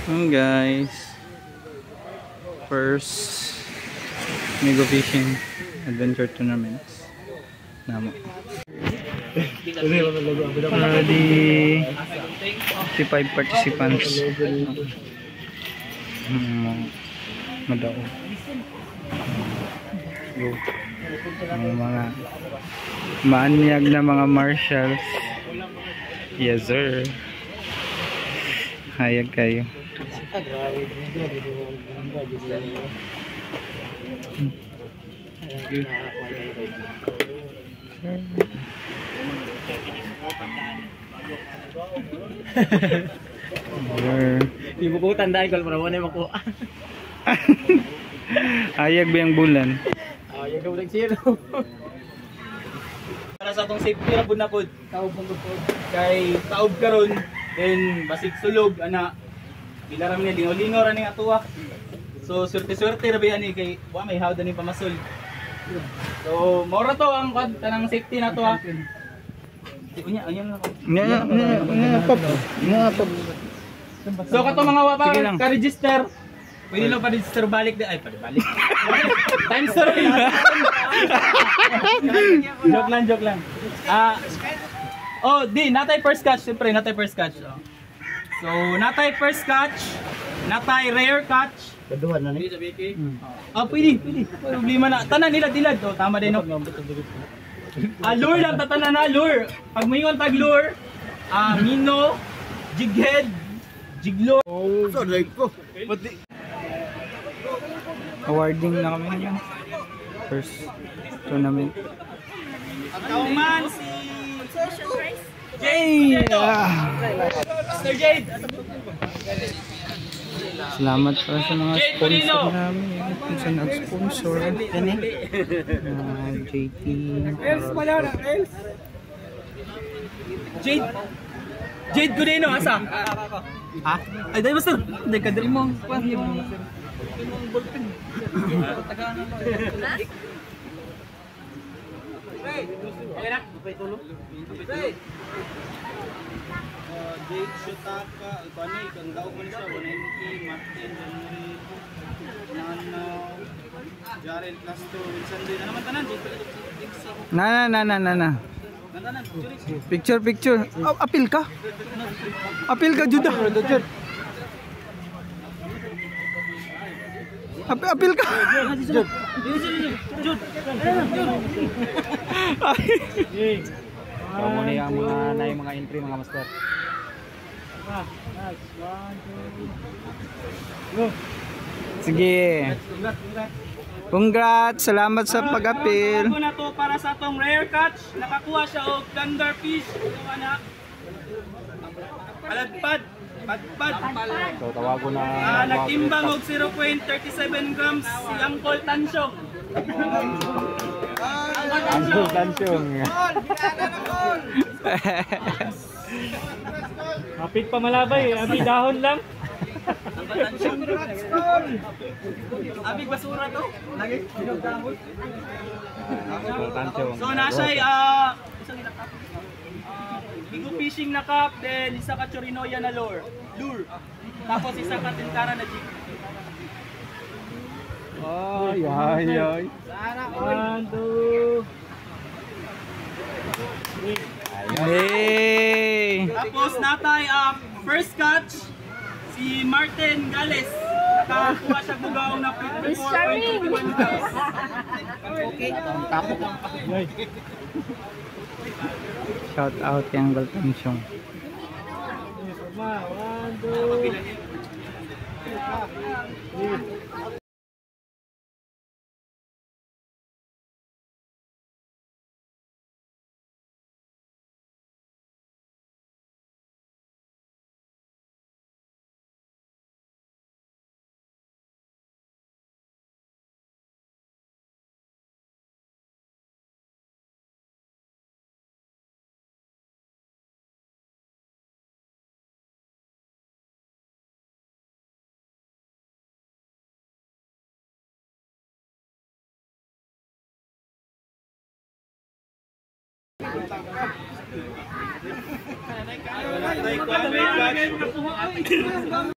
Guys, first Migo Fishing Adventure Tournaments namo. Already 55 participants. Madao. Go. Ang mga maanyag na mga marshals. Yes sir. Hayag kayo. Di mo ko tandaan kalau perawan na ako. Hayag ba yung bulan? Ayag ka ulit zero. Para sa atong safety ra pud na pud. Taob mo pud. Kay taob karon then basig sulog ana. Pila ra man lingaw-lingaw ra ning atuwa. So swerte-swerte ra ba ani kay wa may hawd ani pamasol. So mao ra to ang tanang safety na to ha. Unya lang ako. So kato mga wapa ka-register. Pwede lang pa-register balik ay balik. Time story. Joke lang. Di natay first catch, siyempre natay first catch. So natay first catch, natay rare catch. Kaduhan na ni. Pwede. Problema na. Tanan nila dilad to, tama din no. Lure lang tatanan na lure. Pag moingon tag lure, mino, jighead, jiglore. So like ko. Awarding na kami ngayon. First tournament. Ang kauman si Jade! Mr. Jade! Salamat pa sa mga sponsor namin. Kung saan nag-sponsor. JT. Jade Gudino, asa? Ha? Ay, dahil master! Hindi ka dali mo. Jade Shotaka, Albani, Kandao man siya, 190, Martin, Nano, Jarel Castro, Wilson din. Ano naman tanan? Na. Picture. Apil ka? Juda. Apil ka. Kamu nih yang naik mga entry mga master. Sige. Congrats, salamat sa pag-apil. Ako na to para sa atong rare catch, nakakuha siya og thunderfish, anak. Paladpad. So tawago na. Nagtimbang og 0.37 grams si Uncle Tansyong. Uncle Tansyong. Mapit pa malabay, abi dahon lang. Abi basura to. Lagi dinugdahon. So nasa isang ilakap. Migo fishing na cup, then isa ka chorinoya na lure. Tapos isa ka tintara na jig. Ay. Sana all. 1, 2. Hey! Tapos natay first catch si Martin Gales. Nakakuha siya bugaw na 54.21 grams. Okay. Shout out kay Uncle Tansyong. 1, 2. Wala tayo